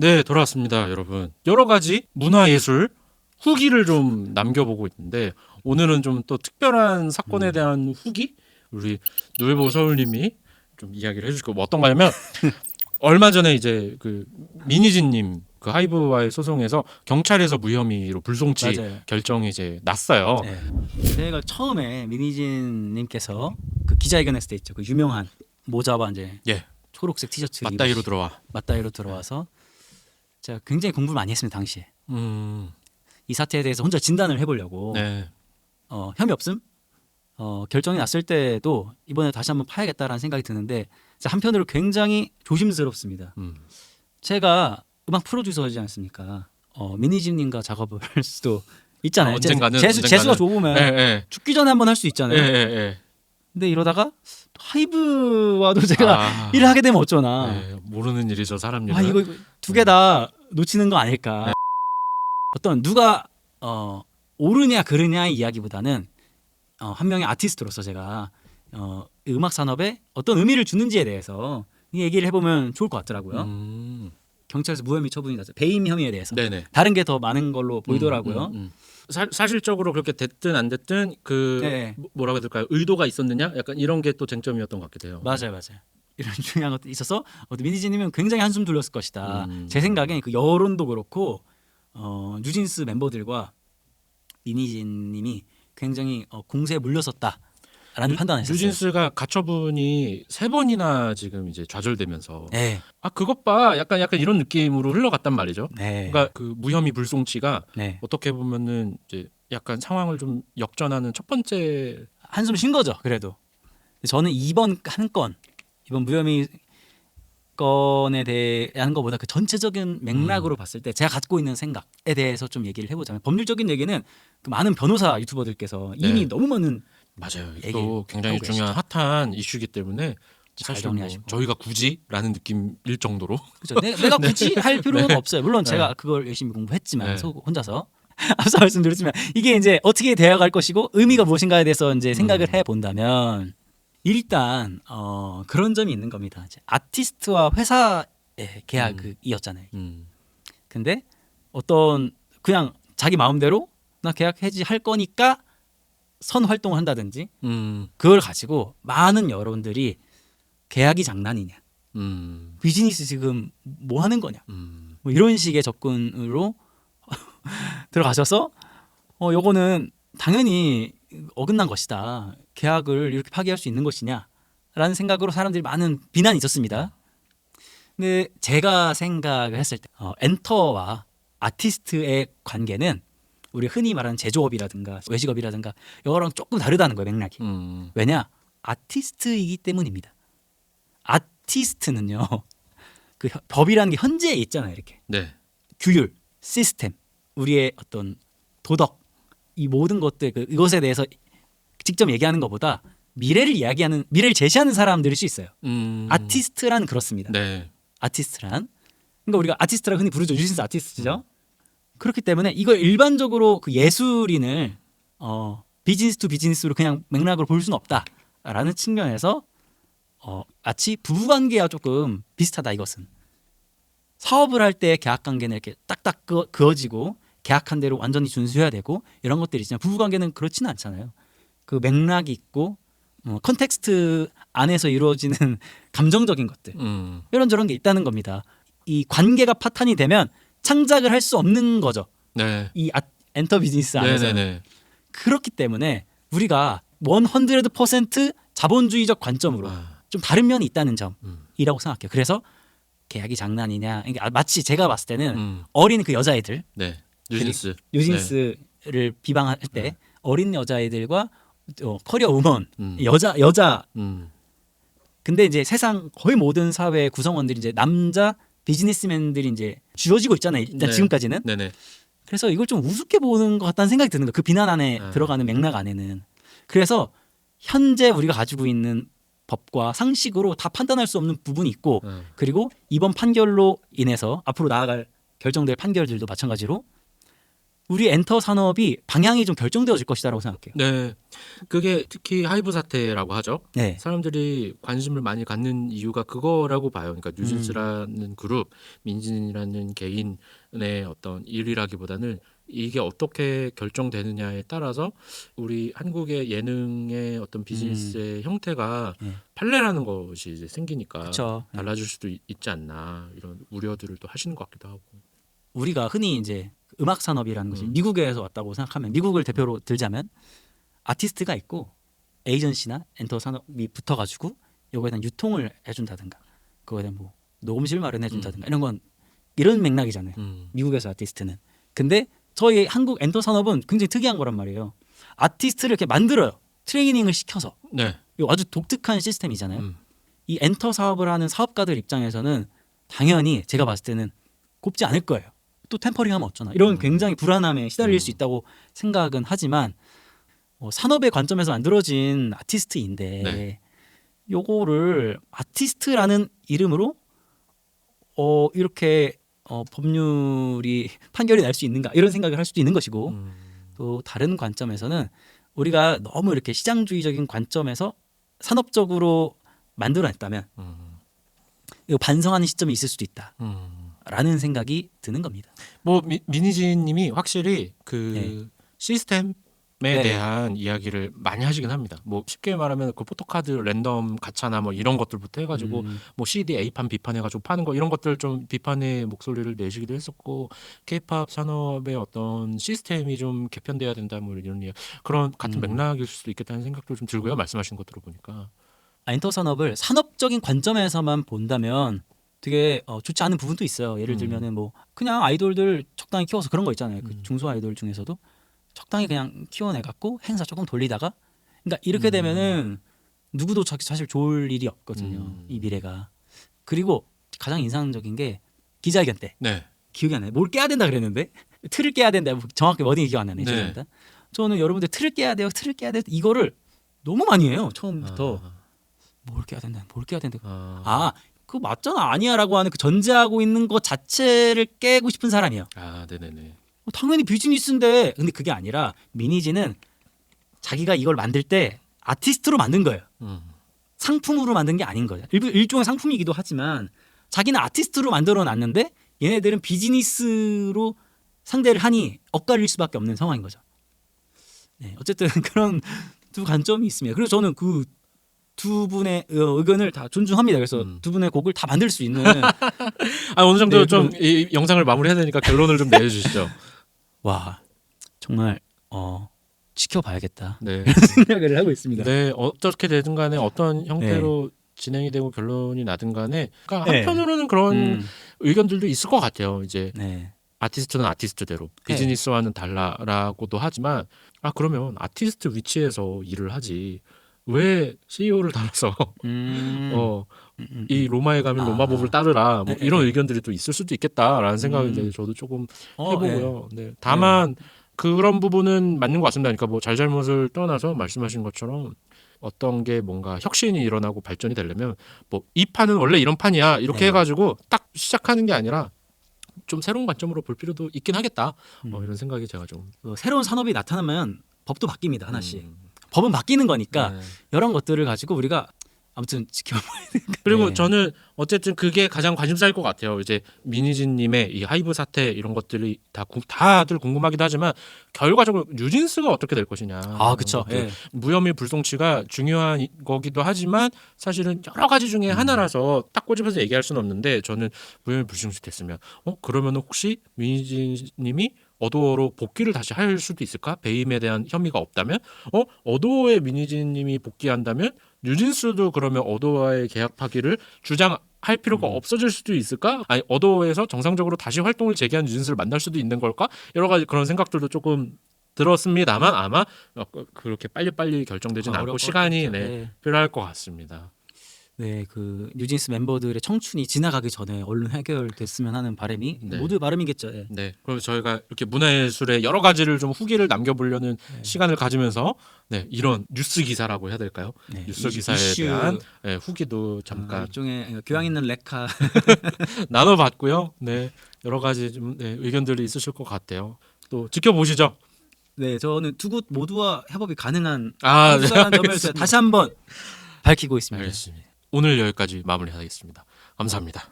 네, 돌아왔습니다, 여러분. 여러 가지 문화예술 후기를 좀 남겨보고 있는데 오늘은 좀 또 특별한 사건에 대한 후기 우리 누에보 서울님이 좀 이야기를 해주실 거고 어떤 거냐면 얼마 전에 이제 그 미니진님 그 하이브와의 소송에서 경찰에서 무혐의로 불송치 맞아요. 결정이 이제 났어요. 네. 제가 처음에 민희진님께서 그 기자회견했을 때 있죠. 그 유명한 모자와 이제 예, 초록색 티셔츠 맞다이로 들어와. 맞다이로 들어와서 제가 굉장히 공부를 많이 했습니다. 당시에 이 사태에 대해서 혼자 진단을 해보려고 네, 혐의 없음 결정이 났을 때도 이번에 다시 한번 파야겠다라는 생각이 드는데 한편으로 굉장히 조심스럽습니다. 제가 음악 프로듀서이지 않습니까? 민희진님과 작업을 할 수도 있잖아요. 언젠가는 재수가 좋으면 예, 예, 죽기 전에 한번 할 수 예, 있잖아요. 예. 근데 이러다가 하이브와도 제가 아, 일을 하게 되면 어쩌나. 네, 모르는 일이죠, 사람 일은. 아 이거 두 개 다 놓치는 거 아닐까. 네. 어떤 누가 옳으냐 그르냐의 이야기보다는 한 명의 아티스트로서 제가 음악 산업에 어떤 의미를 주는지에 대해서 이 얘기를 해보면 좋을 것 같더라고요. 경찰에서 무혐의 처분이 났어요. 배임 혐의에 대해서. 네네. 다른 게 더 많은 걸로 보이더라고요. 사실적으로 그렇게 됐든 안 됐든 그 네. 뭐라고 해야 될까요? 의도가 있었느냐? 약간 이런 게 또 쟁점이었던 것 같기도 해요. 맞아요. 이런 중요한 것도 있어서 민희진님은 굉장히 한숨 돌렸을 것이다. 음. 제 생각엔 그 여론도 그렇고 뉴진스 멤버들과 민희진님이 굉장히 공세에 물렸었다라는 판단을 했었어요. 뉴진스가 가처분이 3번이나 지금 이제 좌절되면서 네, 그것 봐 약간 이런 느낌으로 흘러갔단 말이죠. 네, 그러니까 그 무혐의 불송치가 네. 어떻게 보면은 이제 약간 상황을 좀 역전하는 첫 번째. 한숨 쉰 거죠. 그래도 저는 이번 무혐의 건에 대한 것보다 그 전체적인 맥락으로 봤을 때 제가 갖고 있는 생각에 대해서 좀 얘기를 해보자면 법률적인 얘기는 그 많은 변호사 유튜버들께서 이미 네. 너무 많은 맞아요. 얘기를 또 굉장히 하고 중요한 핫한 이슈이기 때문에 잘 사실 뭐 정리하시고. 저희가 굳이라는 느낌일 정도로. 그렇죠. 내가 굳이 할 필요는 네. 없어요. 물론 네. 제가 그걸 열심히 공부했지만 네. 혼자서 앞서 말씀드렸지만 이게 이제 어떻게 되어갈 것이고 의미가 무엇인가에 대해서 이제 생각을 해 본다면 일단 그런 점이 있는 겁니다. 이제 아티스트와 회사의 계약이었잖아요. 근데 어떤 그냥 자기 마음대로 나 계약 해지할 거니까 선 활동을 한다든지 그걸 가지고 많은 여러분들이 계약이 장난이냐, 비즈니스 지금 뭐 하는 거냐, 뭐 이런 식의 접근으로 들어가셔서 요거는 당연히 어긋난 것이다. 계약을 이렇게 파기할 수 있는 것이냐라는 생각으로 사람들이 많은 비난이 있었습니다. 근데 제가 생각을 했을 때 엔터와 아티스트의 관계는 우리 흔히 말하는 제조업이라든가 외식업이라든가 이거랑 조금 다르다는 거예요, 맥락이. 왜냐? 아티스트이기 때문입니다. 아티스트는요. 그 법이라는 게 현재에 있잖아요, 이렇게. 네. 규율, 시스템, 우리의 어떤 도덕, 이 모든 것들 이것에 대해서 직접 얘기하는 것보다 미래를 제시하는 사람들일 수 있어요. 아티스트란 그렇습니다. 네. 아티스트란 그러니까 우리가 아티스트라 흔히 부르죠. 뉴진스 아티스트죠. 그렇기 때문에 이걸 일반적으로 그 예술인을 비즈니스 투 비즈니스로 그냥 맥락으로 볼 수는 없다라는 측면에서 마치 부부관계와 조금 비슷하다. 이것은 사업을 할 때 계약관계는 이렇게 딱딱 그어지고 계약한 대로 완전히 준수해야 되고 이런 것들이 있지만 부부관계는 그렇지는 않잖아요. 그 맥락이 있고 컨텍스트 안에서 이루어지는 감정적인 것들 이런저런 게 있다는 겁니다. 이 관계가 파탄이 되면 창작을 할 수 없는 거죠. 네. 이 엔터 비즈니스 안에서. 네네네. 그렇기 때문에 우리가 100% 자본주의적 관점으로 좀 다른 면이 있다는 점이라고 생각해요. 그래서 계약이 장난이냐. 그러니까 마치 제가 봤을 때는 어린 그 여자애들, 네. 뉴진스. 뉴진스를 비방할 때 어린 여자애들과 커리어 우먼, 여자. 근데 이제 세상 거의 모든 사회 구성원들이 이제 남자 비즈니스맨들이 이제 주어지고 있잖아요. 일단 네. 지금까지는. 네네. 그래서 이걸 좀 우습게 보는 것 같다는 생각이 드는 거예요. 그 비난 안에 들어가는 맥락 안에는. 그래서 현재 우리가 가지고 있는 법과 상식으로 다 판단할 수 없는 부분이 있고 그리고 이번 판결로 인해서 앞으로 나아갈 결정될 판결들도 마찬가지로 우리 엔터 산업이 방향이 좀 결정되어질 것이다라고 생각해요. 네, 그게 특히 하이브 사태라고 하죠. 네. 사람들이 관심을 많이 갖는 이유가 그거라고 봐요. 그러니까 뉴진스라는 그룹, 민진이라는 개인의 어떤 일이라기보다는 이게 어떻게 결정되느냐에 따라서 우리 한국의 예능의 어떤 비즈니스의 형태가 네. 판례라는 것이 이제 생기니까 그렇죠. 달라질 수도 있지 않나 이런 우려들을 또 하시는 것 같기도 하고. 우리가 흔히 이제 음악 산업이라는 것이 음. 미국에서 왔다고 생각하면 미국을 대표로 들자면 아티스트가 있고 에이전시나 엔터 산업이 붙어가지고 요거에 대한 유통을 해준다든가 그거에 대한 뭐 녹음실 마련해준다든가 이런 건 이런 맥락이잖아요. 미국에서 아티스트는. 근데 저희 한국 엔터 산업은 굉장히 특이한 거란 말이에요. 아티스트를 이렇게 만들어요. 트레이닝을 시켜서. 네. 이거 아주 독특한 시스템이잖아요. 음. 이 엔터 사업을 하는 사업가들 입장에서는 당연히 제가 봤을 때는 곱지 않을 거예요. 또 템퍼링하면 어쩌나 이런 굉장히 불안함에 시달릴 수 있다고 생각은 하지만 산업의 관점에서 만들어진 아티스트인데 네. 요거를 아티스트라는 이름으로 이렇게 법률이 판결이 날 수 있는가 이런 생각을 할 수도 있는 것이고 또 다른 관점에서는 우리가 너무 이렇게 시장주의적인 관점에서 산업적으로 만들어냈다면 이거 반성하는 시점이 있을 수도 있다라는 생각이 드는 겁니다. 뭐 미니지님이 확실히 그 네. 시스템에 네. 대한 이야기를 많이 하시긴 합니다. 뭐 쉽게 말하면 그 포토카드 랜덤 가차나 뭐 이런 것들부터 해가지고 뭐 CD A판 B판 해가지고 파는 거 이런 것들 좀 비판의 목소리를 내시기도 했었고 K-팝 산업의 어떤 시스템이 좀 개편돼야 된다 뭐 이런 그런 같은 맥락일 수도 있겠다는 생각도 좀 들고요. 말씀하신 것 들어보니까. 엔터 산업을 산업적인 관점에서만 본다면 되게 좋지 않은 부분도 있어요. 예를 들면은 뭐 그냥 아이돌들 적당히 키워서 그런 거 있잖아요. 그 중소 아이돌 중에서도 적당히 그냥 키워내 갖고 행사 조금 돌리다가 그러니까 이렇게 되면은 누구도 사실 좋을 일이 없거든요. 이 미래가. 그리고 가장 인상적인 게 기자회견 때 네. 기억이 안 나요. 뭘 깨야 된다 그랬는데 틀을 깨야 된다. 정확히 워딩이 기억 안 나네. 네. 죄송합니다. 저는 여러분들 틀을 깨야 돼요. 틀을 깨야 돼요. 이거를 너무 많이 해요. 처음부터 뭘 깨야 된다. 뭘 깨야 된다. 그거 맞잖아. 아니야라고 하는 그 전제하고 있는 것 자체를 깨고 싶은 사람이에요. 네네네. 당연히 비즈니스인데 근데 그게 아니라 미니지는 자기가 이걸 만들 때 아티스트로 만든 거예요. 상품으로 만든 게 아닌 거예요. 일종의 상품이기도 하지만 자기는 아티스트로 만들어 놨는데 얘네들은 비즈니스로 상대를 하니 엇갈릴 수밖에 없는 상황인 거죠. 네, 어쨌든 그런 두 관점이 있습니다. 그래서 저는 그 두 분의 의견을 다 존중합니다. 그래서 두 분의 곡을 다 만들 수 있는 어느 정도 네, 좀 이 영상을 마무리해야 되니까 결론을 좀 내주시죠. 와 정말 지켜봐야겠다. 네. 생각을 하고 있습니다. 네, 어떻게 되든 간에 어떤 형태로 진행이 되고 결론이 나든 간에 그러니까 네. 한편으로는 그런 의견들도 있을 것 같아요. 이제 네. 아티스트는 아티스트대로 비즈니스와는 달라라고도 하지만 그러면 아티스트 위치에서 일을 하지 왜 CEO를 달아서 이 로마에 가면 로마법을 따르라 뭐 이런 의견들이 또 있을 수도 있겠다라는 생각을 이제 저도 조금 해보고요. 네. 다만 그런 부분은 맞는 것 같습니다. 그러니까 뭐 잘잘못을 떠나서 말씀하신 것처럼 어떤 게 뭔가 혁신이 일어나고 발전이 되려면 뭐 이 판은 원래 이런 판이야 이렇게 해가지고 딱 시작하는 게 아니라 좀 새로운 관점으로 볼 필요도 있긴 하겠다. 이런 생각이 제가 좀 새로운 산업이 나타나면 법도 바뀝니다. 하나씩. 법은 바뀌는 거니까 이런 것들을 가지고 우리가 아무튼 지켜봐야 되니까. 그리고 저는 어쨌든 그게 가장 관심사일 것 같아요. 이제 민희진님의 이 하이브 사태 이런 것들이 다들 궁금하기도 하지만 결과적으로 뉴진스가 어떻게 될 것이냐. 그렇죠. 무혐의 불송치가 중요한 거기도 하지만 사실은 여러 가지 중에 하나라서 딱 꼬집어서 얘기할 수는 없는데 저는 무혐의 불송치 됐으면 그러면 혹시 민희진님이 어도어로 복귀를 다시 할 수도 있을까? 배임에 대한 혐의가 없다면 어도어에 민희진님이 복귀한다면 뉴진스도 그러면 어도어와의 계약 파기를 주장할 필요가 없어질 수도 있을까? 아니 어도어에서 정상적으로 다시 활동을 재개한 뉴진스를 만날 수도 있는 걸까? 여러 가지 그런 생각들도 조금 들었습니다만 아마 그렇게 빨리빨리 결정되진 않고 시간이 필요할 것 같습니다. 네, 그 뉴진스 멤버들의 청춘이 지나가기 전에 얼른 해결됐으면 하는 바람이 모두 바람이겠죠. 네, 그럼 저희가 이렇게 문화예술의 여러 가지를 좀 후기를 남겨보려는 시간을 가지면서 이런 뉴스 기사라고 해야 될까요? 뉴스 기사에 대한 후기도 잠깐 일종의 교양 있는 레카 나눠봤고요. 네, 여러 가지 좀 의견들이 있으실 것 같아요. 또 지켜보시죠. 네, 저는 두 곳 모두와 협업이 가능한 아, 네, 선수라는 점을 알겠습니다. 다시 한번 밝히고 있습니다. 알겠습니다. 오늘 여기까지 마무리하겠습니다. 감사합니다.